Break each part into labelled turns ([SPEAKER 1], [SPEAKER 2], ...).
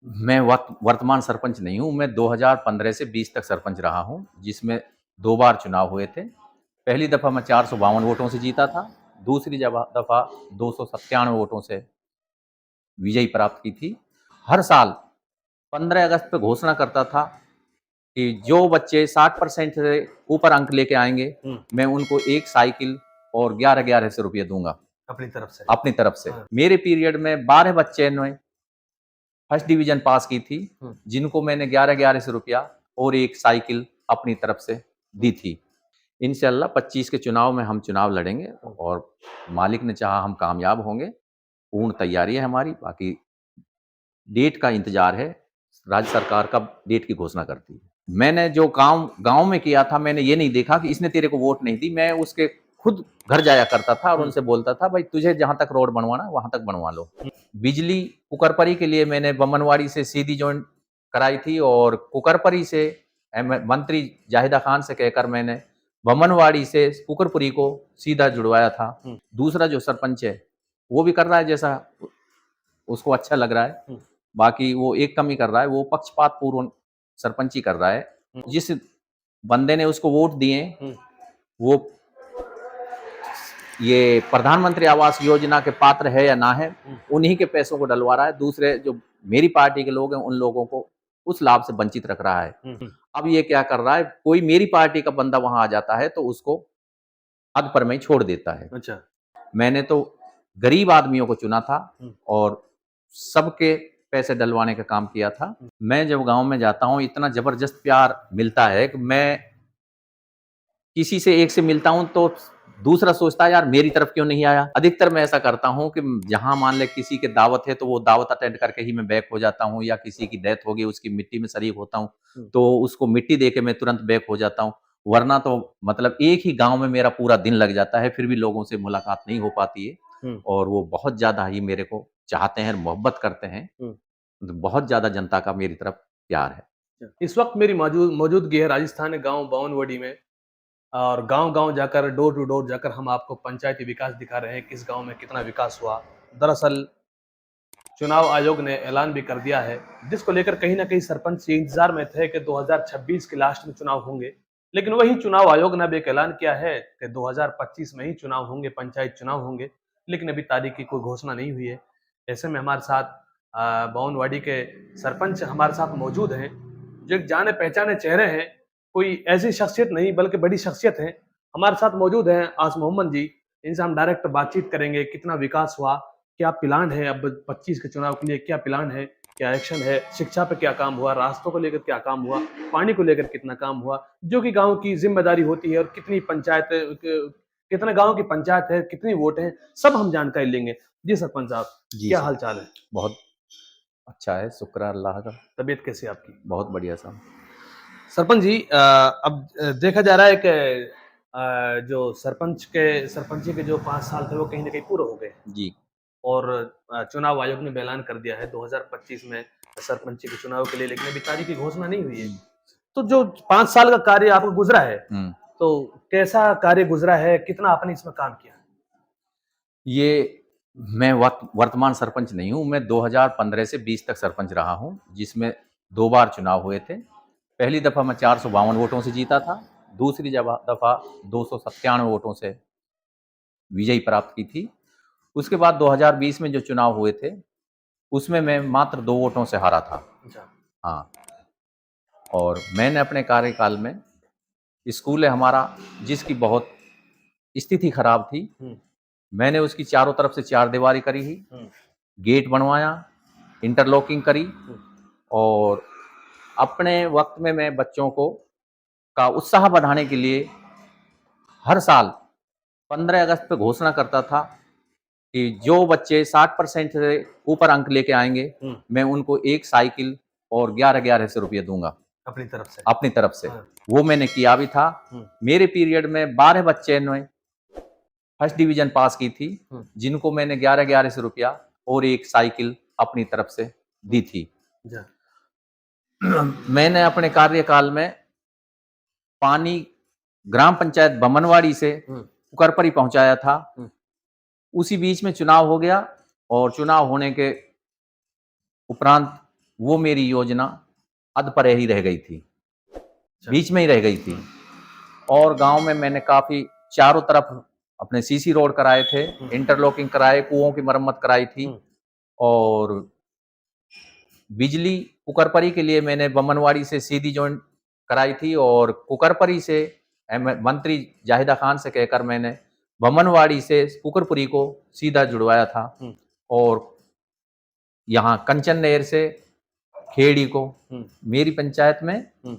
[SPEAKER 1] मैं वर्तमान सरपंच नहीं हूँ। मैं 2015 से 20 तक सरपंच रहा हूँ, जिसमें 2 बार चुनाव हुए थे। पहली दफ़ा मैं 452 वोटों से जीता था, दूसरी दफ़ा 297 वोटों से विजयी प्राप्त की थी। हर साल 15 अगस्त पे घोषणा करता था कि जो बच्चे 60% से ऊपर अंक लेके आएँगे, मैं उनको 1 साइकिल और 11-11 रुपये दूँगा, अपनी तरफ से। मेरे पीरियड में 12 बच्चे ने फर्स्ट डिवीजन पास की थी, जिनको मैंने 11-11 रुपया और 1 साइकिल अपनी तरफ से दी थी। इंशाअल्लाह 25 के चुनाव में हम चुनाव लड़ेंगे और मालिक ने चाहा हम कामयाब होंगे। पूर्ण तैयारी है हमारी, बाकी डेट का इंतज़ार है, राज्य सरकार कब डेट की घोषणा करती है। मैंने जो काम गाँव में किया था, मैंने ये नहीं देखा कि इसने तेरे को वोट नहीं दी, मैं उसके खुद घर जाया करता था और उनसे बोलता था, भाई तुझे जहाँ तक रोड बनवाना है, वहाँ तक बनवा लो। बिजली कुकरपरी के लिए मैंने बमनवाड़ी से सीधी जॉइंट कराई थी और कुकरपरी से मंत्री जाहिदा खान से कहकर मैंने बमनवाड़ी से कुकरपुरी को सीधा जुड़वाया था। दूसरा जो सरपंच है, वो भी कर रहा है जैसा उसको अच्छा लग रहा है। बाकी वो एक कमी कर रहा है, वो पक्षपात पूर्ण सरपंची कर रहा है। जिस बंदे ने उसको वोट दिए, वो ये प्रधानमंत्री आवास योजना के पात्र है या ना है, उन्हीं के पैसों को डलवा रहा है। दूसरे जो मेरी पार्टी के लोग हैं, उन लोगों को उस लाभ से वंचित रख रहा है। अब ये क्या कर रहा है, कोई मेरी पार्टी का बंदा वहां आ जाता है तो उसको अध पर में ही छोड़ देता है।
[SPEAKER 2] अच्छा।
[SPEAKER 1] मैंने तो गरीब आदमियों को चुना था और सबके पैसे डलवाने का काम किया था। मैं जब गांव में जाता हूं, इतना जबरदस्त प्यार मिलता है कि मैं किसी से एक से मिलता हूं तो दूसरा सोचता है यार मेरी तरफ क्यों नहीं आया। अधिकतर मैं ऐसा करता हूं कि जहां मान ले किसी के दावत है तो वो दावत अटेंड करके ही मैं बैक हो जाता हूं, या किसी की डेथ हो गई उसकी मिट्टी में शरीक होता हूं तो उसको मिट्टी दे के मैं तुरंत बैक हो जाता हूं। वरना तो मतलब एक ही गांव में मेरा पूरा दिन लग जाता है, फिर भी लोगों से मुलाकात नहीं हो पाती है और वो बहुत ज्यादा ही मेरे को चाहते हैं, मोहब्बत करते हैं। तो बहुत ज्यादा जनता का मेरी तरफ प्यार है।
[SPEAKER 2] इस वक्त मेरी मौजूदगी है राजस्थान के गांव बावनवाड़ी में, और गांव-गांव जाकर, डोर टू डोर जाकर हम आपको पंचायती विकास दिखा रहे हैं, किस गांव में कितना विकास हुआ। दरअसल चुनाव आयोग ने ऐलान भी कर दिया है, जिसको लेकर कहीं न कहीं सरपंच इंतजार में थे कि 2026 के लास्ट में चुनाव होंगे। लेकिन वही चुनाव आयोग ने अब एक ऐलान किया है कि 2025 में ही चुनाव होंगे, पंचायत चुनाव होंगे, लेकिन अभी तारीख की कोई घोषणा नहीं हुई है। ऐसे में हमारे साथ बावनवाड़ी के सरपंच हमारे साथ मौजूद हैं, जो एक जाने-पहचाने चेहरे हैं। कोई ऐसी शख्सियत नहीं बल्कि बड़ी शख्सियत हैं। हमारे साथ मौजूद हैं आस मोहम्मद जी, इनसे हम डायरेक्ट बातचीत करेंगे, कितना विकास हुआ, क्या प्लान है अब 25 के चुनाव के लिए, क्या प्लान है, क्या एक्शन है, शिक्षा पे क्या काम हुआ, रास्तों को लेकर क्या काम हुआ, पानी को लेकर कितना काम हुआ, जो कि गाँव की ज़िम्मेदारी होती है, और कितनी पंचायत कितने गाँव की पंचायत है, कितनी वोट हैं, सब हम जानकारी लेंगे। जी सरपंच साहब, क्या हाल-चाल है?
[SPEAKER 1] बहुत अच्छा है, शुक्र है अल्लाह का।
[SPEAKER 2] तबीयत कैसी है आपकी?
[SPEAKER 1] बहुत बढ़िया साहब।
[SPEAKER 2] सरपंच जी, अब देखा जा रहा है कि जो सरपंची के जो 5 साल थे वो कहीं न कहीं पूरे हो गए,
[SPEAKER 1] जी।
[SPEAKER 2] और चुनाव आयोग ने भी ऐलान कर दिया है 2025 में सरपंची के चुनाव के लिए, लेकिन अभी तारीख की घोषणा नहीं हुई है। तो जो 5 साल का कार्य आपका गुज़रा है, तो कैसा कार्य गुज़रा है? कितना आपने इसमें काम किया?
[SPEAKER 1] ये मैं वर्तमान सरपंच नहीं हूँ। मैं 2015 से 20 तक सरपंच रहा हूँ, जिसमें 2 बार चुनाव हुए थे। पहली दफ़ा मैं 452 वोटों से जीता था, दूसरी दफ़ा 297 वोटों से विजयी प्राप्त की थी। उसके बाद 2020 में जो चुनाव हुए थे, उसमें मैं मात्र 2 वोटों से हारा था।
[SPEAKER 2] अच्छा।
[SPEAKER 1] हाँ, और मैंने अपने कार्यकाल में स्कूल है हमारा, जिसकी बहुत स्थिति खराब थी, मैंने उसकी चारों तरफ से चारदीवारी करी ही, गेट बनवाया, इंटरलॉकिंग करी और अपने वक्त में मैं बच्चों को का उत्साह बढ़ाने के लिए हर साल 15 अगस्त पे घोषणा करता था कि जो बच्चे 60% से ऊपर अंक लेके आएंगे, मैं उनको 1 साइकिल और 11-11 रुपये दूंगा अपनी तरफ से। वो मैंने किया भी था। मेरे पीरियड में 12 बच्चे ने फर्स्ट डिवीजन पास की थी, जिनको मैंने 11-11 रुपया और 1 साइकिल अपनी तरफ से दी थी। मैंने अपने कार्यकाल में पानी ग्राम पंचायत बमनवाड़ी से कुकरपरी पहुंचाया था। उसी बीच में चुनाव हो गया और चुनाव होने के उपरांत वो मेरी योजना अधपरे ही रह गई थी,
[SPEAKER 2] अच्छा।
[SPEAKER 1] बीच में ही रह गई थी। और गांव में मैंने काफी चारों तरफ अपने सीसी रोड कराए थे, इंटरलॉकिंग कराए, कुओं की मरम्मत कराई थी।
[SPEAKER 2] हम्म,
[SPEAKER 1] और बिजली कुकरपरी के लिए मैंने बमनवाड़ी से सीधी जॉइंट कराई थी, और कुकरपरी से मंत्री जाहिदा खान से कहकर मैंने बमनवाड़ी से कुकरपुरी को सीधा जुड़वाया था।
[SPEAKER 2] हम्म,
[SPEAKER 1] और यहाँ कंचन नहर से खेड़ी को
[SPEAKER 2] हम्म,
[SPEAKER 1] मेरी पंचायत में
[SPEAKER 2] हम्म,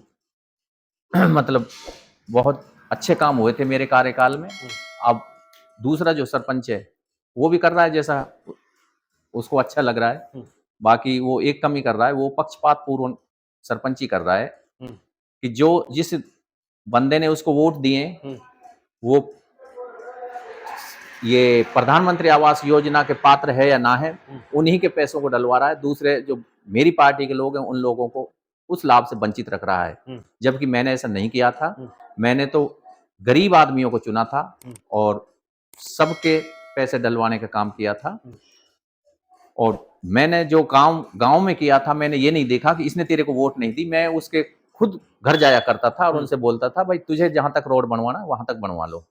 [SPEAKER 1] मतलब बहुत अच्छे काम हुए थे मेरे कार्यकाल में। अब दूसरा जो सरपंच है वो भी कर रहा है जैसा उसको अच्छा लग रहा है।
[SPEAKER 2] हम्म,
[SPEAKER 1] बाकी वो एक कमी कर रहा है, वो पक्षपात पूर्ण सरपंच ही कर रहा है
[SPEAKER 2] हम्म,
[SPEAKER 1] कि जो जिस बंदे ने उसको वोट दिए
[SPEAKER 2] हम्म,
[SPEAKER 1] वो ये प्रधानमंत्री आवास योजना के पात्र है या ना है, उन्हीं के पैसों को डलवा रहा है। दूसरे जो मेरी पार्टी के लोग हैं उन लोगों को उस लाभ से वंचित रख रहा है, जबकि मैंने ऐसा नहीं किया था। मैंने तो गरीब आदमियों को चुना था और सबके पैसे डलवाने का काम किया था। और मैंने जो काम गांव में किया था, मैंने ये नहीं देखा कि इसने तेरे को वोट नहीं दी। मैं उसके खुद घर जाया करता था और उनसे बोलता था भाई तुझे जहां तक रोड बनवाना वहां तक बनवा लो।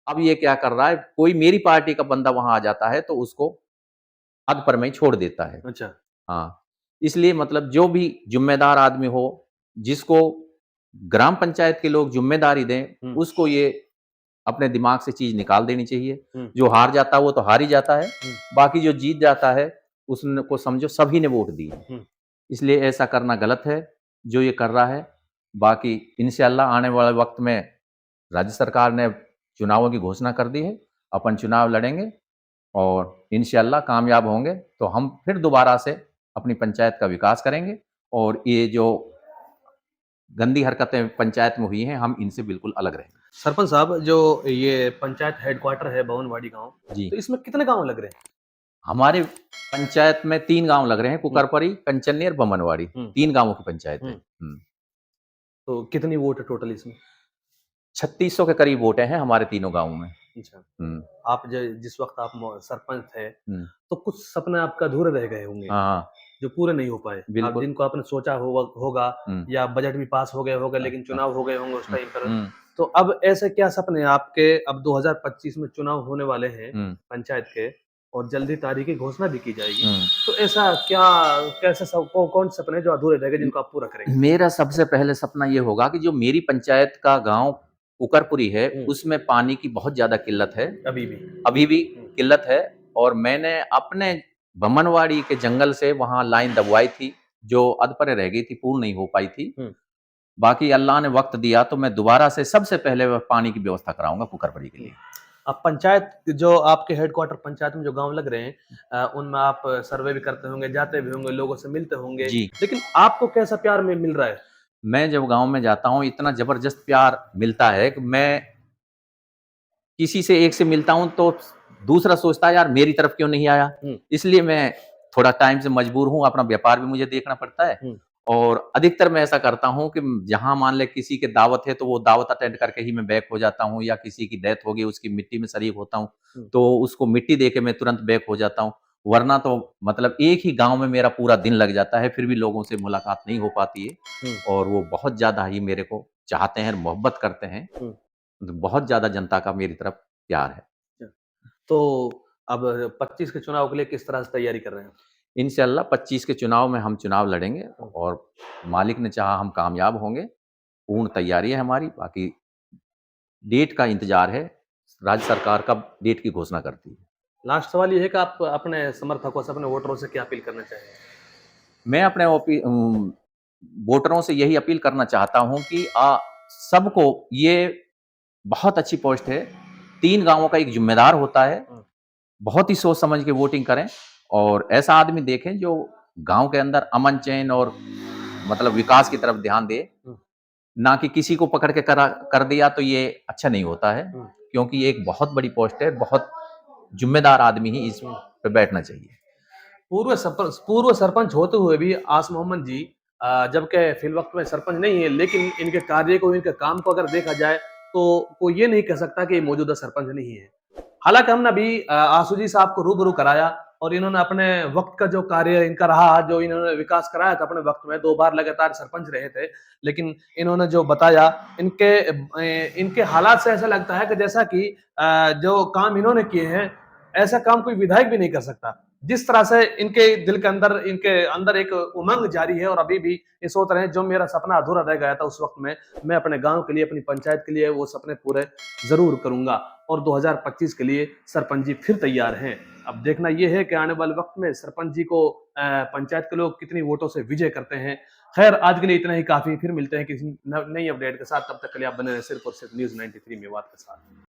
[SPEAKER 1] अब ये क्या कर रहा है, कोई मेरी पार्टी का बंदा वहां आ जाता है तो उसको हद पर में ही छोड़ देता है।
[SPEAKER 2] अच्छा।
[SPEAKER 1] हाँ, इसलिए मतलब जो भी जिम्मेदार आदमी हो, जिसको ग्राम पंचायत के लोग जिम्मेदारी दें, उसको ये अपने दिमाग से चीज निकाल देनी चाहिए। जो हार जाता है वो तो हार ही जाता है, बाकी जो जीत जाता है उसको समझो सभी ने वोट दिए। इसलिए ऐसा करना गलत है जो ये कर रहा है। बाकी इंशाअल्लाह आने वाले वक्त में राज्य सरकार ने चुनावों की घोषणा कर दी है, अपन चुनाव लड़ेंगे और इंशाअल्लाह कामयाब होंगे तो हम फिर दोबारा से अपनी पंचायत का विकास करेंगे। और ये जो गंदी हरकतें पंचायत में हुई हैं हम इनसे बिल्कुल अलग रहेंगे।
[SPEAKER 2] सरपंच साहब, जो ये पंचायत हेडक्वार्टर है भवनवाड़ी गांव,
[SPEAKER 1] जी,
[SPEAKER 2] तो इसमें कितने गांव लग रहे हैं?
[SPEAKER 1] हमारे पंचायत में 3 गांव लग रहे हैं, कुकरपरी, कंचन्नी और बमनवाड़ी। 3 गांवों की पंचायत है।
[SPEAKER 2] तो कितनी वोट है टोटल इसमें?
[SPEAKER 1] 3600 के करीब वोटें हैं हमारे तीनों गांवों में।
[SPEAKER 2] अच्छा।
[SPEAKER 1] हम्म,
[SPEAKER 2] आप जिस वक्त आप सरपंच थे,
[SPEAKER 1] हम्म,
[SPEAKER 2] तो कुछ सपने आपका अधूरे रह गए होंगे,
[SPEAKER 1] हाँ,
[SPEAKER 2] जो पूरे नहीं हो पाए। आप
[SPEAKER 1] बिल्कुल।
[SPEAKER 2] जिनको आपने सोचा होगा,
[SPEAKER 1] हम्म,
[SPEAKER 2] या बजट भी पास हो गया होगा, लेकिन
[SPEAKER 1] हाँ,
[SPEAKER 2] चुनाव हो गए होंगे उस
[SPEAKER 1] हम्म,
[SPEAKER 2] टाइम पर।
[SPEAKER 1] हम्म,
[SPEAKER 2] तो अब ऐसे क्या सपने हैं आपके? अब 2025 में चुनाव होने वाले हैं
[SPEAKER 1] हम्म,
[SPEAKER 2] पंचायत के, और जल्दी तारीख की घोषणा भी की जाएगी।
[SPEAKER 1] हम्म।
[SPEAKER 2] तो ऐसा क्या, कैसे सब कौन से सपने हैं जो अधूरे रह गए, जिनको आप पूरा करेंगे?
[SPEAKER 1] मेरा सबसे पहले सपना ये होगा कि जो मेरी पंचायत का गांव कुकरपुरी है उसमें पानी की बहुत ज्यादा किल्लत है,
[SPEAKER 2] अभी भी।
[SPEAKER 1] अभी भी किल्लत है। और मैंने अपने बमनवाड़ी के जंगल से वहां लाइन दबवाई थी जो अधपरे रह गई थी, पूर्ण नहीं हो पाई थी। बाकी अल्लाह ने वक्त दिया तो मैं दोबारा से सबसे पहले वह पानी की व्यवस्था कराऊंगा कुकरपरी के लिए।
[SPEAKER 2] अब पंचायत, जो आपके हेडक्वार्टर पंचायत में जो गांव लग रहे हैं, उनमें आप सर्वे भी करते होंगे, जाते भी होंगे, लोगों से मिलते होंगे,
[SPEAKER 1] जी,
[SPEAKER 2] लेकिन आपको कैसा प्यार मिल रहा है?
[SPEAKER 1] मैं जब गांव में जाता हूं इतना जबरदस्त प्यार मिलता है कि मैं किसी से एक से मिलता हूं तो दूसरा सोचता है यार मेरी तरफ क्यों नहीं आया। इसलिए मैं थोड़ा टाइम से मजबूर हूं, अपना व्यापार भी मुझे देखना पड़ता है। और अधिकतर मैं ऐसा करता हूं कि जहां मान ले किसी के दावत है तो वो दावत अटेंड करके ही मैं बैक हो जाता हूं, या किसी की डेथ हो गई उसकी मिट्टी में शरीक होता हूं तो उसको मिट्टी दे के मैं तुरंत बैक हो जाता हूं। वरना तो मतलब एक ही गांव में मेरा पूरा दिन लग जाता है, फिर भी लोगों से मुलाकात नहीं हो पाती है। और वो बहुत ज्यादा ही मेरे को चाहते हैं, मोहब्बत करते हैं। तो बहुत ज्यादा जनता का मेरी तरफ प्यार है।
[SPEAKER 2] तो अब 25 के चुनाव के लिए किस तरह से तैयारी कर रहे हैं?
[SPEAKER 1] इंशाल्लाह 25 के चुनाव में हम चुनाव लड़ेंगे और मालिक ने चाहा हम कामयाब होंगे। पूर्ण तैयारी है हमारी, बाकी डेट का इंतजार है, राज्य सरकार कब डेट की घोषणा करती है।
[SPEAKER 2] लास्ट सवाल ये है कि आप अपने समर्थकों से, अपने वोटरों से क्या अपील करना चाहेंगे?
[SPEAKER 1] मैं अपने वोटरों से यही अपील करना चाहता हूं कि सबको ये बहुत अच्छी पोस्ट है। 3 गांवों का एक जिम्मेदार होता है, बहुत ही सोच समझ के वोटिंग करें और ऐसा आदमी देखें जो गांव के अंदर अमन चैन और मतलब विकास की तरफ ध्यान दे। ना कि किसी को पकड़ के कर दिया तो ये अच्छा नहीं होता है, क्योंकि ये एक बहुत बड़ी पोस्ट है, बहुत जिम्मेदार आदमी ही इस पे बैठना चाहिए।
[SPEAKER 2] पूर्व सरपंच होते हुए भी आस मोहम्मद जी, जबकि फिल वक्त में सरपंच नहीं है, लेकिन इनके कार्य को, इनके काम को अगर देखा जाए तो कोई ये नहीं कह सकता कि ये मौजूदा सरपंच नहीं है। हालांकि हमने अभी आसू जी साहब को रूबरू कराया, और इन्होंने अपने वक्त का जो कार्य इनका रहा, जो इन्होंने विकास कराया था अपने वक्त में, 2 बार लगातार सरपंच रहे थे। लेकिन इन्होंने जो बताया, इनके हालात से ऐसा लगता है कि जैसा कि जो काम इन्होंने किए हैं, ऐसा काम कोई विधायक भी नहीं कर सकता। जिस तरह से इनके दिल के अंदर, इनके अंदर एक उमंग जारी है और अभी भी ये सोच रहे हैं, जो मेरा सपना अधूरा रह गया था उस वक्त में, मैं अपने गाँव के लिए, अपनी पंचायत के लिए वो सपने पूरे ज़रूर करूँगा। और 2025 के लिए सरपंच जी फिर तैयार हैं। अब देखना ये है कि आने वाले वक्त में सरपंच जी को पंचायत के लोग कितनी वोटों से विजय करते हैं। खैर, आज के लिए इतना ही काफ़ी, फिर मिलते हैं किसी नई अपडेट के साथ। तब तक के लिए आप बने रहें सिर्फ और सिर्फ न्यूज़ 93 मेवात के साथ।